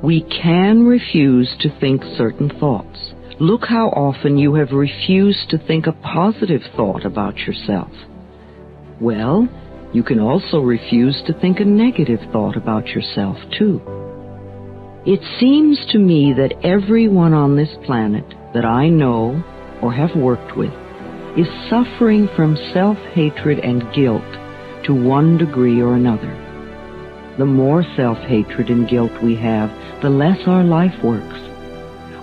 We can refuse to think certain thoughts. Look how often you have refused to think a positive thought about yourself. Well, you can also refuse to think a negative thought about yourself, too. It seems to me that everyone on this planet that I know or have worked with is suffering from self-hatred and guilt to one degree or another. The more self-hatred and guilt we have, the less our life works.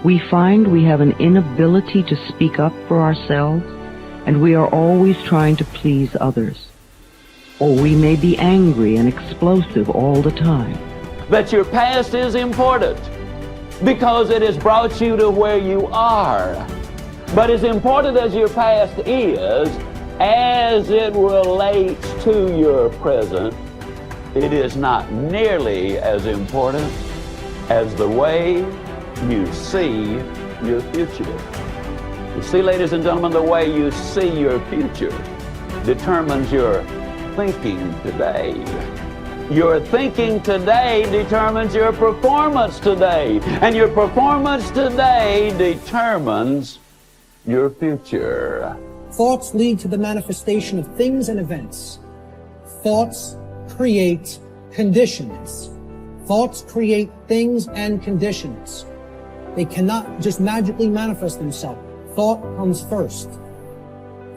We find we have an inability to speak up for ourselves, and we are always trying to please others. Or we may be angry and explosive all the time. That your past is important because it has brought you to where you are. But as important as your past is, as it relates to your present, it is not nearly as important as the way you see your future. You see, ladies and gentlemen, the way you see your future determines your thinking today. Your thinking today determines your performance today, and your performance today determines your future. Thoughts lead to the manifestation of things and events. Thoughts create conditions. Thoughts create things and conditions. They cannot just magically manifest themselves. Thought comes first.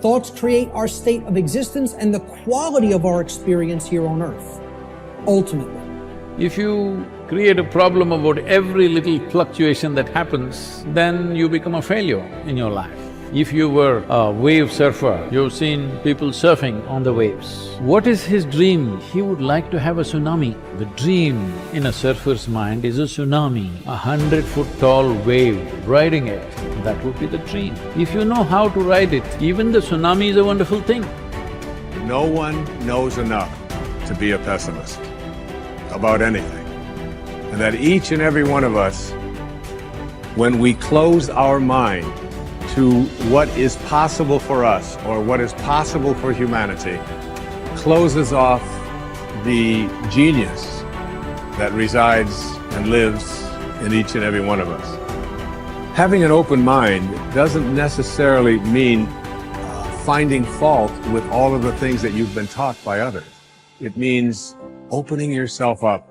Thoughts create our state of existence and the quality of our experience here on earth, ultimately. If you create a problem about every little fluctuation that happens, then you become a failure in your life. If you were a wave surfer, you've seen people surfing on the waves. What is his dream? He would like to have a tsunami. The dream in a surfer's mind is a tsunami, 100-foot tall wave, riding it. That would be the dream. If you know how to ride it, even the tsunami is a wonderful thing. No one knows enough to be a pessimist about anything. And that each and every one of us, when we close our mind to what is possible for us or what is possible for humanity, closes off the genius that resides and lives in each and every one of us. Having an open mind doesn't necessarily mean finding fault with all of the things that you've been taught by others. It means opening yourself up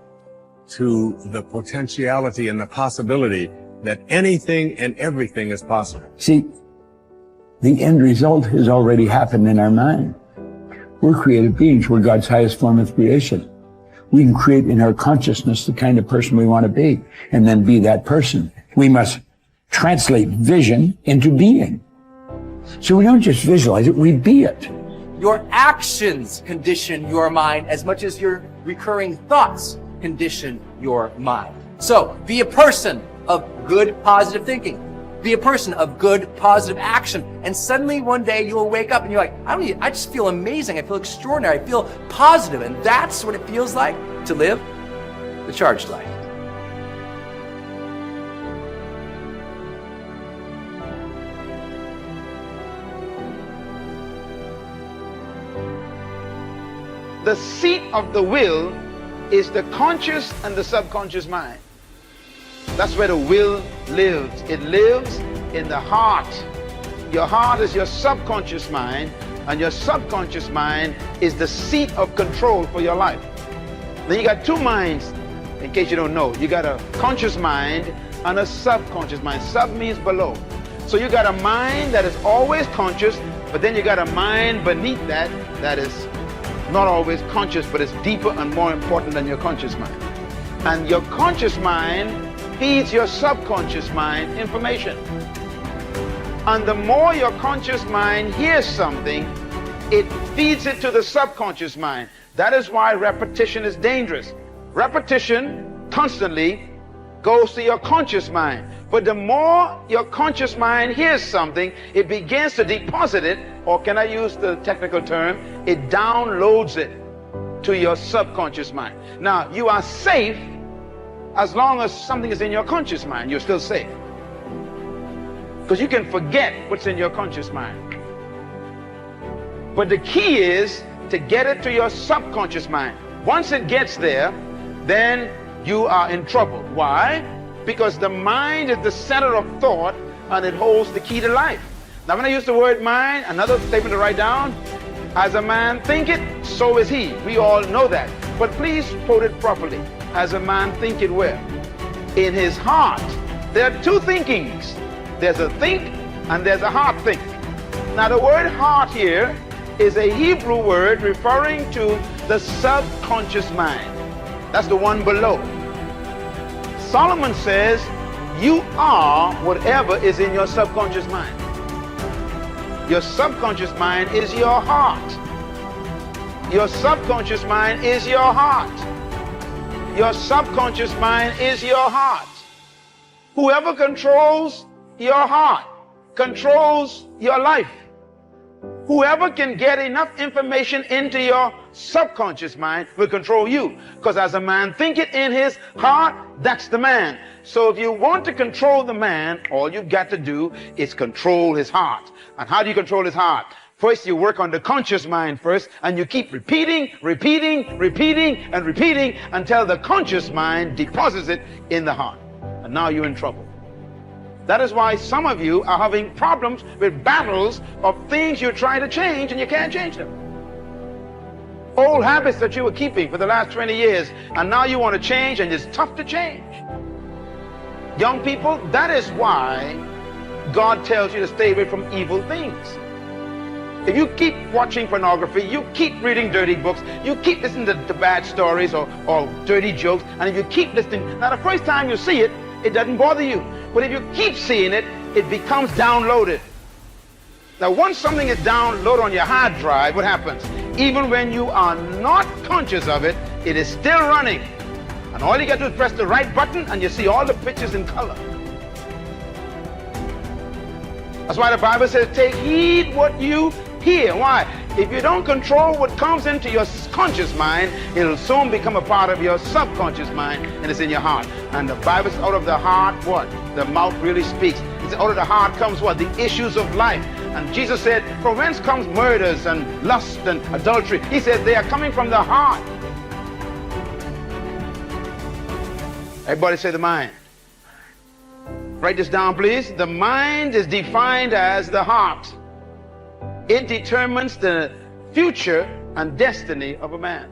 to the potentiality and the possibility that anything and everything is possible. See, the end result has already happened in our mind. We're creative beings. We're God's highest form of creation. We can create in our consciousness the kind of person we want to be, and then be that person. We must translate vision into being. So we don't just visualize it, we be it. Your actions condition your mind as much as your recurring thoughts condition your mind. So, be a person of good, positive thinking. Be a person of good, positive action. And suddenly one day you'll wake up and you're like, I just feel amazing. I feel extraordinary. I feel positive. And that's what it feels like to live the charged life. The seat of the will is the conscious and the subconscious mind. That's where the will lives. It lives in the heart. Your heart is your subconscious mind, and your subconscious mind is the seat of control for your life. Then you got two minds, in case you don't know. You got a conscious mind and a subconscious mind. Sub means below. So you got a mind that is always conscious, but then you got a mind beneath that that is not always conscious, but it's deeper and more important than your conscious mind. And your conscious mind feeds your subconscious mind information. And the more your conscious mind hears something, it feeds it to the subconscious mind. That is why repetition is dangerous. Repetition constantly goes to your conscious mind. But the more your conscious mind hears something, it begins to deposit it, or can I use the technical term, it downloads it to your subconscious mind. Now, you are safe as long as something is in your conscious mind. You're still safe, because you can forget what's in your conscious mind. But the key is to get it to your subconscious mind. Once it gets there, then you are in trouble. Why? Because the mind is the center of thought and it holds the key to life. Now when I use the word mind, another statement to write down, as a man thinketh, so is he. We all know that. But please quote it properly. As a man thinketh where? In his heart. There are two thinkings. There's a think and there's a heart think. Now the word heart here is a Hebrew word referring to the subconscious mind. That's the one below. Solomon says, you are whatever is in your subconscious mind. Your subconscious mind is your heart. Your subconscious mind is your heart. Your subconscious mind is your heart. Whoever controls your heart controls your life. Whoever can get enough information into your subconscious mind will control you. Because as a man thinketh in his heart, that's the man. So if you want to control the man, all you've got to do is control his heart. And how do you control his heart? First, you work on the conscious mind first, and you keep repeating until the conscious mind deposits it in the heart. And now you're in trouble. That is why some of you are having problems with battles of things you're trying to change and you can't change them. Old habits that you were keeping for the last 20 years and now you want to change and it's tough to change. Young people, that is why God tells you to stay away from evil things. If you keep watching pornography, you keep reading dirty books, you keep listening to bad stories or dirty jokes, and if you keep listening, now the first time you see it, it doesn't bother you. But if you keep seeing it, it becomes downloaded. Now once something is downloaded on your hard drive, what happens? Even when you are not conscious of it, it is still running. And all you got to do is press the right button and you see all the pictures in color. That's why the Bible says, take heed what you hear. Why? If you don't control what comes into your conscious mind, it'll soon become a part of your subconscious mind and it's in your heart. And the Bible says, out of the heart, what? The mouth really speaks. It's out of the heart comes what? The issues of life. And Jesus said, from whence comes murders and lust and adultery? He said, they are coming from the heart. Everybody say the mind. Write this down, please. The mind is defined as the heart. It determines the future and destiny of a man.